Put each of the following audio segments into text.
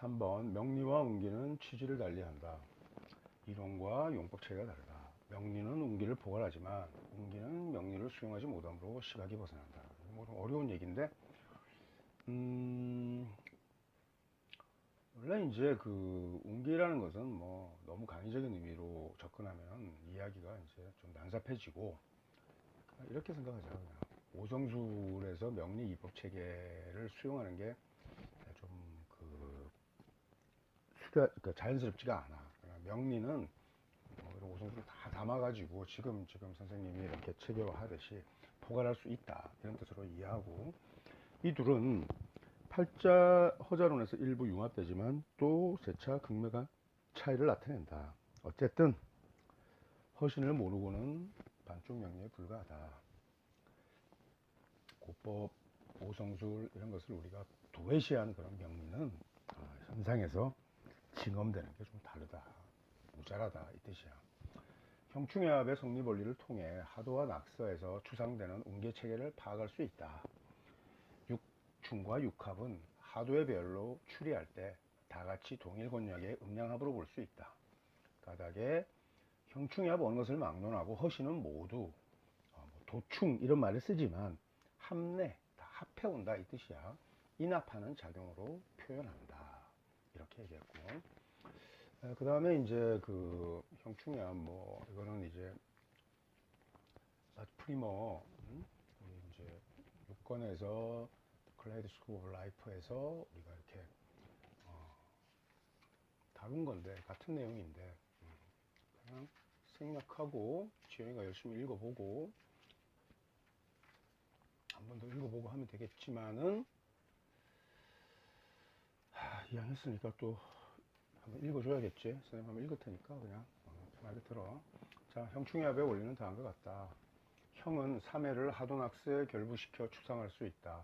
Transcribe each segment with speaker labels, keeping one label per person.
Speaker 1: 3번 명리와 운기는 취지를 달리한다. 이론과 용법 체계가 다르다. 명리는 운기를 포괄하지만 운기는 명리를 수용하지 못하므로 시각이 벗어난다. 뭐 좀 어려운 얘기인데 원래 이제 그 운기라는 것은 뭐 너무 강의적인 의미로 접근하면 이야기가 이제 좀 난삽해지고 이렇게 생각하자. 그냥 오성술에서 명리 이법 체계를 수용하는 게 좀 그 자연스럽지가 않아. 명리는 뭐 이런 오성술을 다 담아가지고 지금 선생님이 이렇게 체계화하듯이 포괄할 수 있다, 이런 뜻으로 이해하고, 이 둘은 팔자 허자론에서 일부 융합되지만 또 세차 극매간 차이를 나타낸다. 어쨌든 허신을 모르고는 반쪽 명리에 불과하다. 고법, 오성술 이런 것을 우리가 도외시한 그런 명리는 현상에서 징험되는 게 좀 다르다, 모자라다, 이 뜻이야. 형충해합의 성리본리를 통해 하도와 낙서에서 추상되는 운계체계를 파악할 수 있다. 육충과 육합은 하도의 별로 추리할 때 다같이 동일 권역의 음양합으로 볼 수 있다. 가닥에 형충해합 어느 것을 막론하고 허신은 모두 도충 이런 말을 쓰지만 합내, 다 합해온다, 이 뜻이야. 인합하는 작용으로 표현한다, 이렇게 얘기했고, 그 다음에 이제 그 형충해합, 뭐 이거는 이제 프리머, 우리 이제 6권에서 클레이드 스쿨 오브 라이프에서 우리가 이렇게 다룬 건데, 같은 내용인데 그냥 생략하고 지영이가 열심히 읽어보고 한 번 더 읽어보고 하면 되겠지만은, 이왕 했으니까 또 한번 읽어줘야겠지. 선생님 한번 읽을 테니까 그냥 편하게 들어. 자, 형충해합의 원리는 다음과 같다. 형은 3회를 하도 낙서에 결부시켜 추상할 수 있다.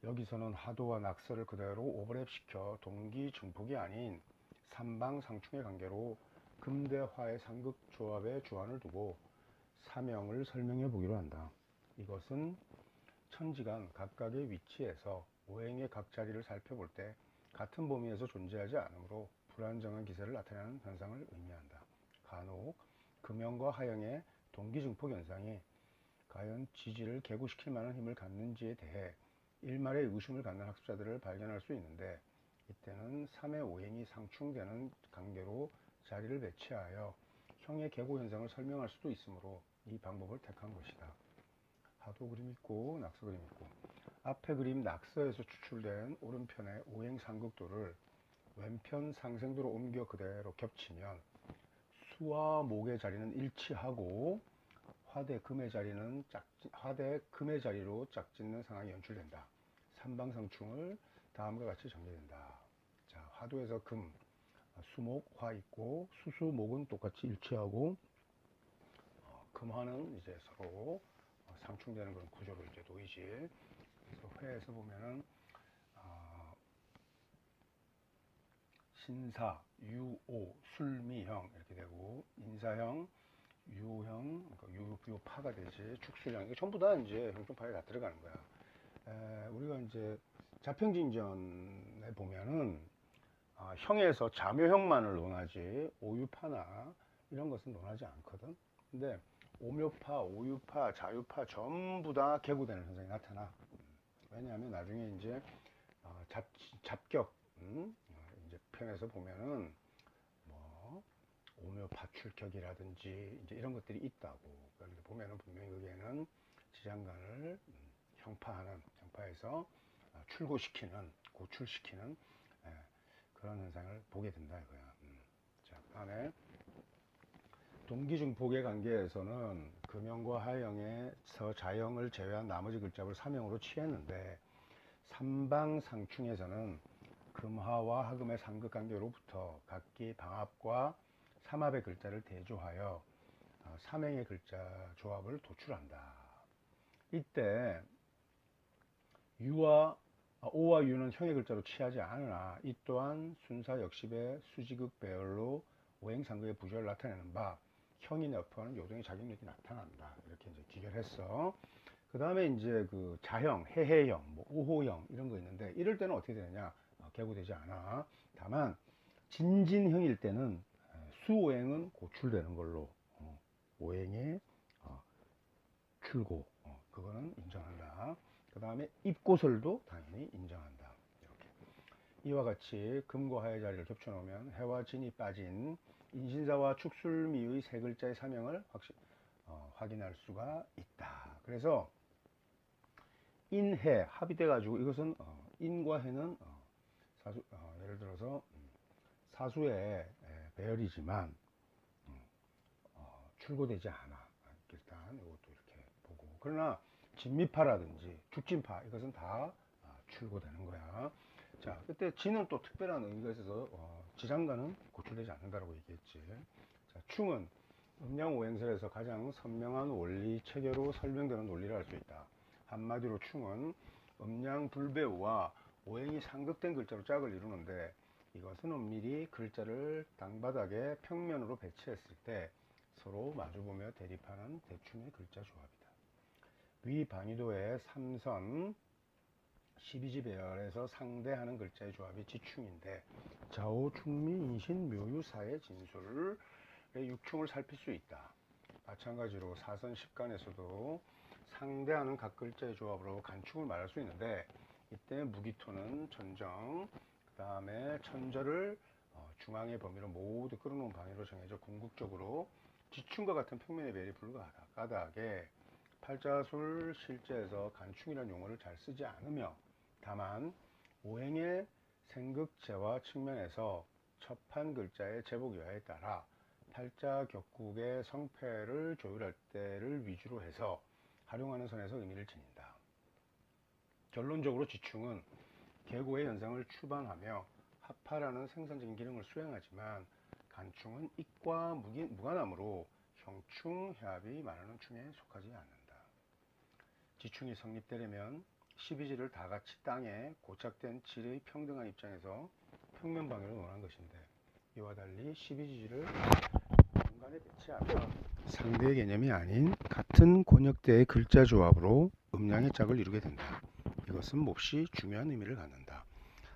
Speaker 1: 여기서는 하도와 낙서를 그대로 오버랩시켜 동기 증폭이 아닌 삼방상충의 관계로 금대화의 상극조합에 주안을 두고 사명을 설명해 보기로 한다. 이것은 천지간 각각의 위치에서 오행의 각 자리를 살펴볼 때 같은 범위에서 존재하지 않으므로 불안정한 기세를 나타내는 현상을 의미한다. 간혹 금형과 하형의 동기증폭 현상이 과연 지지를 개고시킬 만한 힘을 갖는지에 대해 일말의 의심을 갖는 학습자들을 발견할 수 있는데, 이때는 3의 오행이 상충되는 관계로 자리를 배치하여 형의 개고 현상을 설명할 수도 있으므로 이 방법을 택한 것이다. 하도 그림 있고 낙서 그림 있고, 앞에 그림 낙서에서 추출된 오른편의 오행 상극도를 왼편 상생도로 옮겨 그대로 겹치면 수와 목의 자리는 일치하고 화대 금의 자리로 짝짓는 상황이 연출된다. 삼방상충을 다음과 같이 정리된다. 자, 화도에서 금, 수목, 화 있고 수수목은 똑같이 일치하고 금화는 이제 서로 상충되는 그런 구조로 이제 놓이지. 그래서 회에서 보면은 신사, 유오, 술미형 이렇게 되고, 인사형, 유형, 그러니까 유파가 되지, 축술형, 이게 전부 다 이제 형충파에 다 들어가는 거야. 우리가 이제 자평진전에 보면은 형에서 자묘형만을 논하지 오유파나 이런 것은 논하지 않거든. 근데 오묘파, 오유파, 자유파 전부 다 개고되는 현상이 나타나. 왜냐하면 나중에 이제 잡격 이제 편에서 보면은 뭐 오묘파출격이라든지 이제 이런 것들이 있다고. 그런데 보면은 분명히 거기에는 지장간을 형파에서 출고시키는, 고출시키는 그런 현상을 보게 된다 이거야. 자, 다음에 동기중폭의 관계에서는 금형과 하형에서 자형을 제외한 나머지 글자를 삼형으로 취했는데, 삼방상충에서는 금화와 하금의 상극관계로부터 각기 방합과 삼합의 글자를 대조하여 삼행의 글자 조합을 도출한다. 이때 오와 유는 형의 글자로 취하지 않으나 이 또한 순사 역십의 수지극 배열로 오행상극의 부조를 나타내는 바 형이 내포하는 요동의 작용력이 나타난다. 이렇게 이제 기결했어. 그 다음에 이제 그 자형, 해해형, 뭐 우호형 이런 거 있는데, 이럴 때는 어떻게 되느냐? 개고되지 않아. 다만 진진형일 때는 수오행은 고출되는 걸로 오행의 출고 그거는 인정한다. 그 다음에 입고설도 당연히 인정한다. 이렇게 이와 같이 금과 화의 자리를 겹쳐 놓으면 해와 진이 빠진 인신사와 축술미의 세 글자의 사명을 확인할 수가 있다. 그래서 인해 합이 돼 가지고 이것은 인과 해는 예를 들어서 사수의 배열이지만 출고되지 않아. 일단 이것도 이렇게 보고, 그러나 진미파라든지 죽진파 이것은 다 출고되는 거야. 자, 그때 진은 또 특별한 의미가 있어서 지장간은 고출되지 않는다라고 얘기했지. 자, 충은 음양오행설에서 가장 선명한 원리 체계로 설명되는 논리를 알 수 있다. 한마디로 충은 음양불배우와 오행이 상극된 글자로 짝을 이루는데, 이것은 엄밀히 글자를 땅바닥에 평면으로 배치했을 때 서로 마주보며 대립하는 대충의 글자 조합이다. 위 방위도의 삼선 12지 배열에서 상대하는 글자의 조합이 지충인데, 좌우 충미 인신 묘유 사의 진술의 육충을 살필 수 있다. 마찬가지로 사선 10간에서도 상대하는 각 글자의 조합으로 간충을 말할 수 있는데, 이때 무기토는 천정, 그 다음에 천절을 중앙의 범위로 모두 끌어놓은 방위로 정해져 궁극적으로 지충과 같은 평면의 배열이 불가하다. 까닭에 팔자술 실제에서 간충이라는 용어를 잘 쓰지 않으며, 다만 오행의 생극체와 측면에서 첩한 글자의 제복 여하에 따라 팔자 격국의 성패를 조율할 때를 위주로 해서 활용하는 선에서 의미를 지닌다. 결론적으로 지충은 계고의 현상을 추방하며 합파라는 생산적인 기능을 수행하지만, 간충은 익과 무관하므로 형충, 해합이 말하는 충에 속하지 않는다. 지충이 성립되려면 12지를 다 같이 땅에 고착된 질의 평등한 입장에서 평면 방위로 논한 것인데, 이와 달리 12지를 공간에 배치하면 상대의 개념이 아닌 같은 권역대의 글자 조합으로 음양의 짝을 이루게 된다. 이것은 몹시 중요한 의미를 갖는다.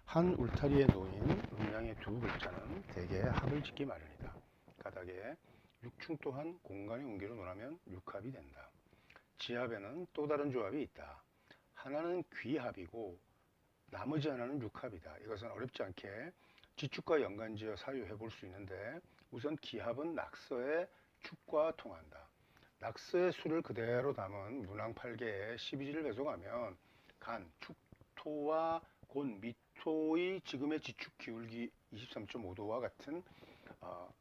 Speaker 1: 한 울타리에 놓인 음양의 두 글자는 대개 합을 짓기 마련이다. 까닭에 육충 또한 공간의 옮기로 논하면 육합이 된다. 지합에는 또 다른 조합이 있다. 하나는 귀합이고 나머지 하나는 육합이다. 이것은 어렵지 않게 지축과 연관지어 사유해 볼 수 있는데, 우선 기합은 낙서의 축과 통한다. 낙서의 수를 그대로 담은 문항 8개에 12지를 배속하면 간, 축, 토와 곤, 미토의 지금의 지축 기울기 23.5도와 같은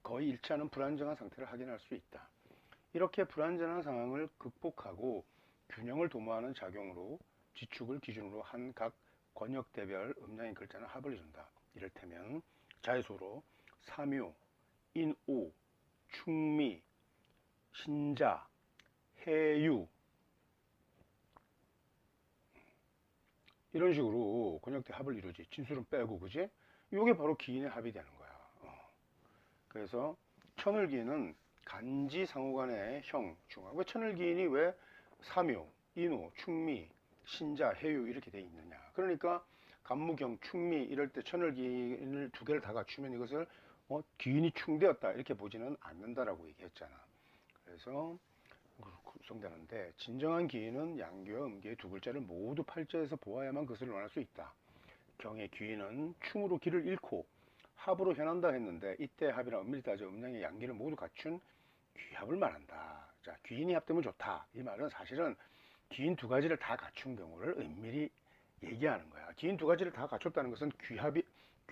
Speaker 1: 거의 일치하는 불안정한 상태를 확인할 수 있다. 이렇게 불안정한 상황을 극복하고 균형을 도모하는 작용으로 지축을 기준으로 한 각 권역대별 음양의 글자는 합을 이룬다. 이를테면 자의소로 사묘, 인오, 충미, 신자, 해유 이런 식으로 권역대 합을 이루지. 진술은 빼고, 그지? 이게 바로 기인의 합이 되는 거야. 그래서 천을기인은 간지 상호간의 형, 중화. 왜 천을기인이 왜 사묘, 인호, 충미, 신자, 해유 이렇게 돼 있느냐? 그러니까 간무경, 충미 이럴 때 천을기인을 두 개를 다 갖추면 이것을 기인이 충되었다 이렇게 보지는 않는다라고 얘기했잖아. 그래서 구성되는데, 진정한 기인은 양귀와 음기의 두 글자를 모두 팔자에서 보아야만 그것을 논할 수 있다. 경의 귀인은 충으로 기를 잃고 합으로 현한다 했는데, 이때 합이란 엄밀히 따져 음양의 양기를 모두 갖춘 귀합을 말한다. 자, 귀인이 합되면 좋다. 이 말은 사실은 귀인 두 가지를 다 갖춘 경우를 은밀히 얘기하는 거야. 귀인 두 가지를 다 갖췄다는 것은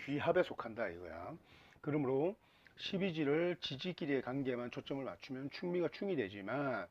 Speaker 1: 귀합에 속한다 이거야. 그러므로 12지를 지지끼리의 관계에만 초점을 맞추면 충미가 충이 되지만,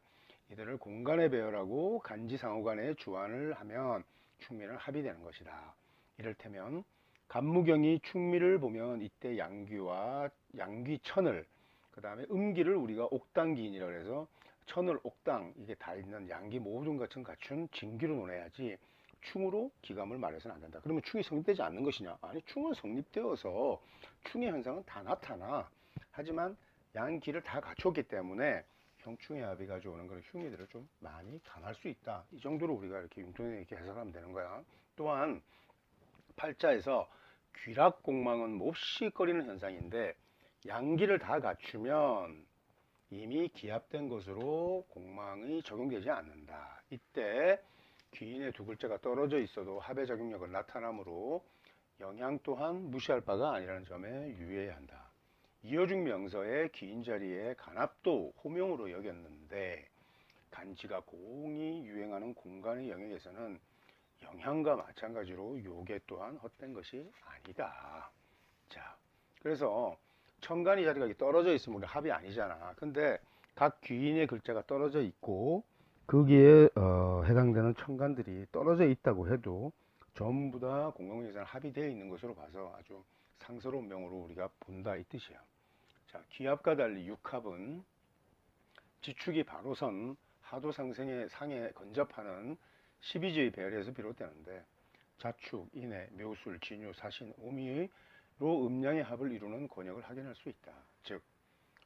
Speaker 1: 이들을 공간에 배열하고 간지상호간에 주안을 하면 충미는 합이 되는 것이다. 이를테면 간무경이 충미를 보면 이때 양귀와 양귀천을, 그 다음에 음기를 우리가 옥당기인이라고 해서 천을 옥당 이게 다 있는 양기 모든 것은 갖춘 진기로 논해야지 충으로 기감을 말해서는 안 된다. 그러면 충이 성립되지 않는 것이냐? 아니, 충은 성립되어서 충의 현상은 다 나타나. 하지만 양기를 다 갖췄기 때문에 형충의 합이 가져오는 그런 흉의들을 좀 많이 감할 수 있다. 이 정도로 우리가 이렇게 융통에 이렇게 해석하면 되는 거야. 또한 팔자에서 귀락공망은 몹시 꺼리는 현상인데 양기를 다 갖추면 이미 기합된 것으로 공망이 적용되지 않는다. 이때 귀인의 두 글자가 떨어져 있어도 합의 작용력을 나타나므로 영향 또한 무시할 바가 아니라는 점에 유의해야 한다. 이어중 명서의 귀인 자리에 간합도 호명으로 여겼는데 간지가 공이 유행하는 공간의 영역에서는 영향과 마찬가지로 요게 또한 헛된 것이 아니다. 자, 그래서 천간이 자리가 떨어져 있으면 우리 합이 아니잖아. 근데 각 귀인의 글자가 떨어져 있고 거기에 해당되는 천간들이 떨어져 있다고 해도 전부 다 공경에서는 합의되어 있는 것으로 봐서 아주 상스러운 명으로 우리가 본다 이 뜻이야. 자, 기합과 달리 육합은 지축이 바로 선 하도상생의 상에 근접하는 12지의 배열에서 비롯되는데 자축, 인해, 묘술, 진유, 사신, 오미로 음양의 합을 이루는 권역을 확인할 수 있다. 즉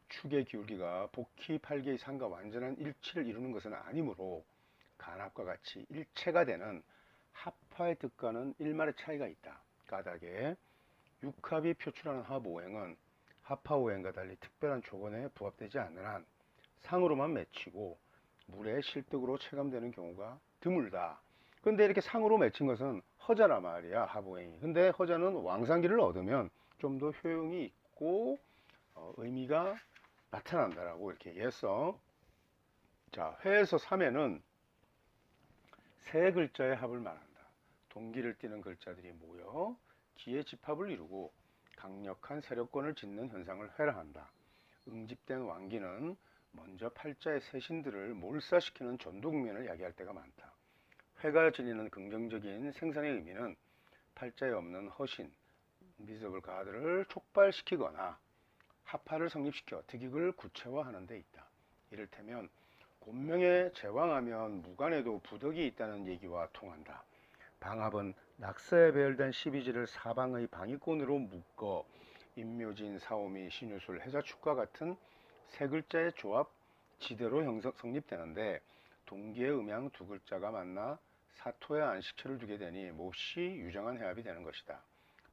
Speaker 1: 축의 기울기가 복희, 팔계의 상과 완전한 일치를 이루는 것은 아니므로 간합과 같이 일체가 되는 합화의 뜻과는 일말의 차이가 있다. 까닭에 육합이 표출하는 합오행은 합화오행과 달리 특별한 조건에 부합되지 않는 한 상으로만 맺히고 물의 실득으로 체감되는 경우가 드물다. 근데 이렇게 상으로 맺힌 것은 허자란 말이야, 합오행이. 근데 허자는 왕상기를 얻으면 좀 더 효용이 있고 의미가 나타난다라고 이렇게 얘기했어. 자, 회에서 3회는 세 글자의 합을 말한다. 동기를 띠는 글자들이 모여 기의 집합을 이루고 강력한 세력권을 짓는 현상을 회라한다. 응집된 왕기는 먼저 팔자의 세신들을 몰사시키는 전도국면을 야기할 때가 많다. 회가 지니는 긍정적인 생산의 의미는 팔자에 없는 허신, 미습을 가들을 촉발시키거나 합파를 성립시켜 득익을 구체화하는 데 있다. 이를테면 곤명에 제왕하면 무관에도 부덕이 있다는 얘기와 통한다. 방합은 낙서에 배열된 12지를 사방의 방위권으로 묶어 임묘진, 사오미, 신유술, 해자축과 같은 세 글자의 조합 지대로 성립되는데 동기의 음양 두 글자가 만나 사토의 안식처를 두게 되니 몹시 유정한 해합이 되는 것이다.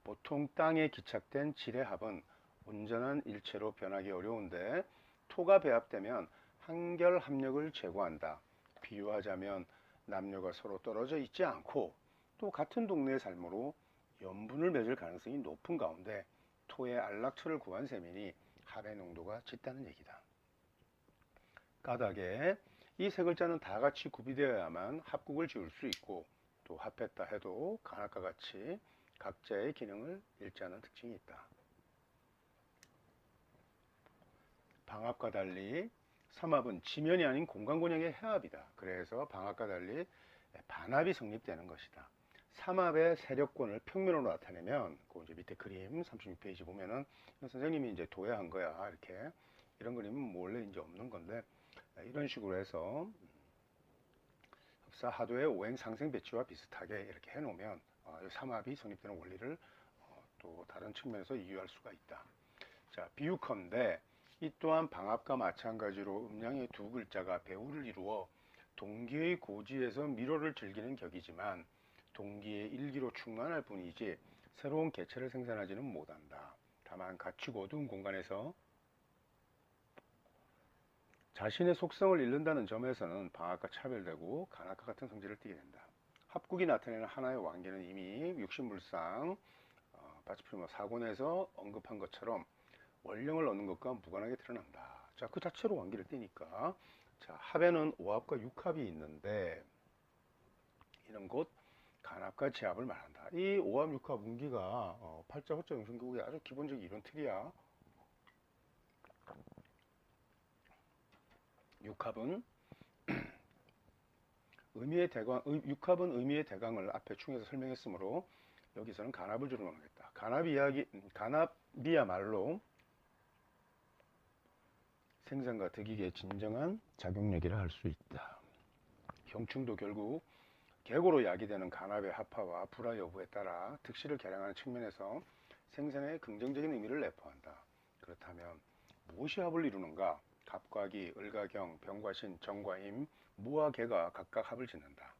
Speaker 1: 보통 땅에 기착된 질의 합은 온전한 일체로 변하기 어려운데 토가 배합되면 한결 합력을 제고한다. 비유하자면 남녀가 서로 떨어져 있지 않고 또 같은 동네에 살므로 연분을 맺을 가능성이 높은 가운데 토의 안락처를 구한 셈이니 합의 농도가 짙다는 얘기다. 까닭에 이 세 글자는 다 같이 구비되어야만 합국을 지을 수 있고 또 합했다 해도 간합과 같이 각자의 기능을 일치하는 특징이 있다. 방합과 달리 삼합은 지면이 아닌 공간곤역의 해합이다. 그래서 방합과 달리 반합이 성립되는 것이다. 삼합의 세력권을 평면으로 나타내면 그 이제 밑에 그림 36페이지 보면은 선생님이 이제 도예한 거야. 이렇게 이런 그림은 원래 이제 없는 건데 이런 식으로 해서 흡사 하도의 오행 상생 배치와 비슷하게 이렇게 해놓으면 삼합이 성립되는 원리를 또 다른 측면에서 이유할 수가 있다. 자, 비유컨대 이 또한 방합과 마찬가지로 음양의 두 글자가 배우를 이루어 동기의 고지에서 미로를 즐기는 격이지만 동기의 일기로 충만할 뿐이지 새로운 개체를 생산하지는 못한다. 다만 갇히고 어두운 공간에서 자신의 속성을 잃는다는 점에서는 방합과 차별되고 간합과 같은 성질을 띠게 된다. 합국이 나타내는 하나의 왕기는 이미 육신물상 바치프리모 사곤에서 언급한 것처럼 원령을 얻는 것과 무관하게 드러난다. 자, 그 자체로 왕기를 띠니까 자, 합에는 오합과 육합이 있는데 이는 곧 간합과 제합을 말한다. 이 오합, 육합, 운기가 팔자, 호자, 용신국의 아주 기본적인 이런 틀이야. 육합은 육합은 의미의 대강을 앞에 충에서 설명했으므로 여기서는 간합을 주로 말하겠다. 간합이야말로 생산과 득익의 진정한 작용력이라 할 수 있다. 형충도 결국 계고로 야기되는 간합의 합화와 불화 여부에 따라 득실을 개량하는 측면에서 생산의 긍정적인 의미를 내포한다. 그렇다면 무엇이 합을 이루는가? 갑과기, 을과경, 병과신, 정과임, 무와 개가 각각 합을 짓는다.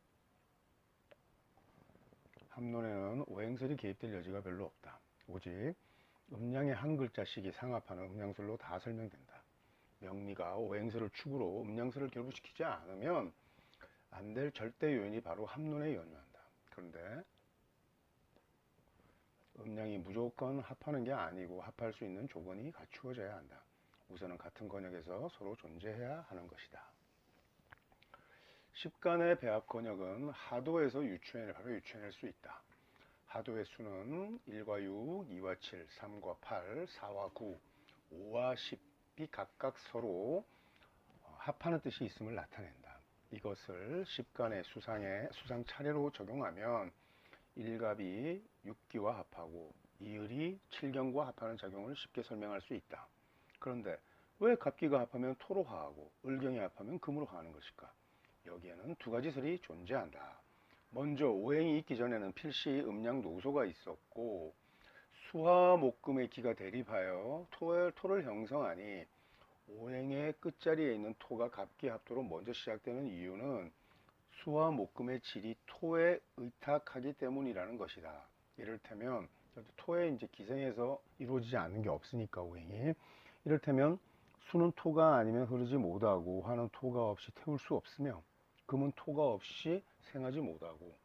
Speaker 1: 합론에는 오행설이 개입될 여지가 별로 없다. 오직 음량의 한 글자씩이 상합하는 음량설로 다 설명된다. 명리가 오행설을 축으로 음량설을 결부시키지 않으면 안 될 절대 요인이 바로 합론에 연유한다. 그런데 음량이 무조건 합하는 게 아니고 합할 수 있는 조건이 갖추어져야 한다. 우선은 같은 권역에서 서로 존재해야 하는 것이다. 십간의 배합 권역은 하도에서 바로 유추해낼 수 있다. 하도의 수는 1과 6, 2와 7, 3과 8, 4와 9, 5와 10이 각각 서로 합하는 뜻이 있음을 나타낸다. 이것을 십간의 수상 차례로 적용하면 일갑이 6기와 합하고 이을이 7경과 합하는 작용을 쉽게 설명할 수 있다. 그런데 왜 갑기가 합하면 토로 화하고 을경이 합하면 금으로 화하는 것일까? 여기에는 두 가지 설이 존재한다. 먼저 오행이 있기 전에는 필시 음양 노소가 있었고 수화 목금의 기가 대립하여 토를 형성하니 오행의 끝자리에 있는 토가 갑기 합토로 먼저 시작되는 이유는 수화 목금의 질이 토에 의탁하기 때문이라는 것이다. 이를테면 토에 이제 기생해서 이루어지지 않는 게 없으니까 오행이, 이를테면 수는 토가 아니면 흐르지 못하고 화는 토가 없이 태울 수 없으며 금은 토가 없이 생하지 못하고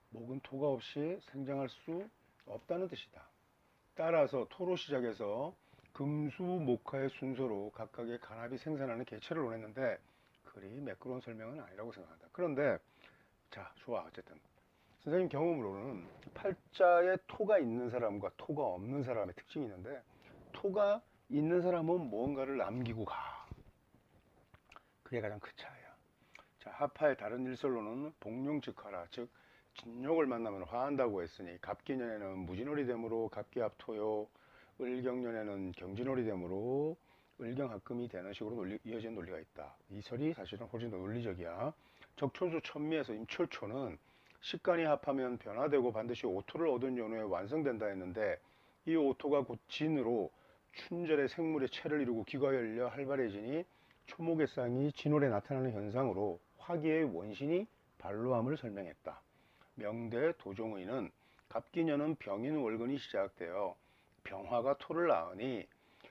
Speaker 1: 목은 토가 없이 생장할 수 없다는 뜻이다. 따라서 토로 시작해서 금수 목화의 순서로 각각의 간합이 생산하는 개체를 논했는데 그리 매끄러운 설명은 아니라고 생각한다. 그런데 자, 좋아. 어쨌든 선생님 경험으로는 팔자에 토가 있는 사람과 토가 없는 사람의 특징이 있는데, 토가 있는 사람은 무언가를 남기고 가. 그게 가장 큰 차이야. 자, 하파의 다른 일설로는 복룡즉화라, 즉 진욕을 만나면 화한다고 했으니 갑기년에는 무진월이 되므로 갑기합토요, 을경년에는 경진월이 되므로 을경합금이 되는 식으로 이어진 논리가 있다. 이 설이 사실은 훨씬 더 논리적이야. 적촌수 천미에서 임철초는 식간이 합하면 변화되고 반드시 오토를 얻은 연후에 완성된다 했는데, 이 오토가 곧 진으로 춘절의 생물의 체를 이루고 기가 열려 활발해지니 초목의 쌍이 진월에 나타나는 현상으로 화기의 원신이 발로함을 설명했다. 명대 도종의는 갑기년은 병인월근이 시작되어 병화가 토를 낳으니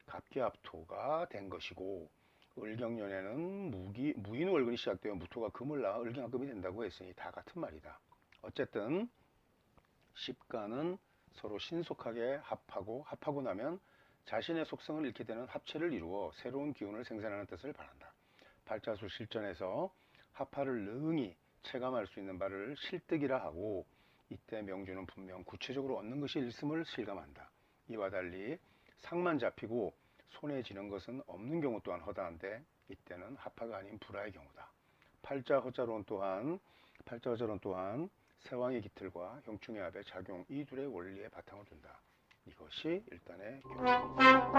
Speaker 1: 갑기합토가 된 것이고, 을경년에는 무인월근이 시작되어 무토가 금을 낳아 을경합금이 된다고 했으니 다 같은 말이다. 어쨌든 십간은 서로 신속하게 합하고 나면 자신의 속성을 잃게 되는 합체를 이루어 새로운 기운을 생산하는 뜻을 말한다. 팔자수 실전에서 합화를 능히 체감할 수 있는 바를 실득이라 하고, 이때 명주는 분명 구체적으로 얻는 것이 있음을 실감한다. 이와 달리 상만 잡히고 손에 쥐는 것은 없는 경우 또한 허다한데, 이때는 합화가 아닌 불화의 경우다. 팔자허자론 또한 세왕의 기틀과 형충의 합의 작용, 이 둘의 원리에 바탕을 둔다. 이것이 일단의 교훈입니다.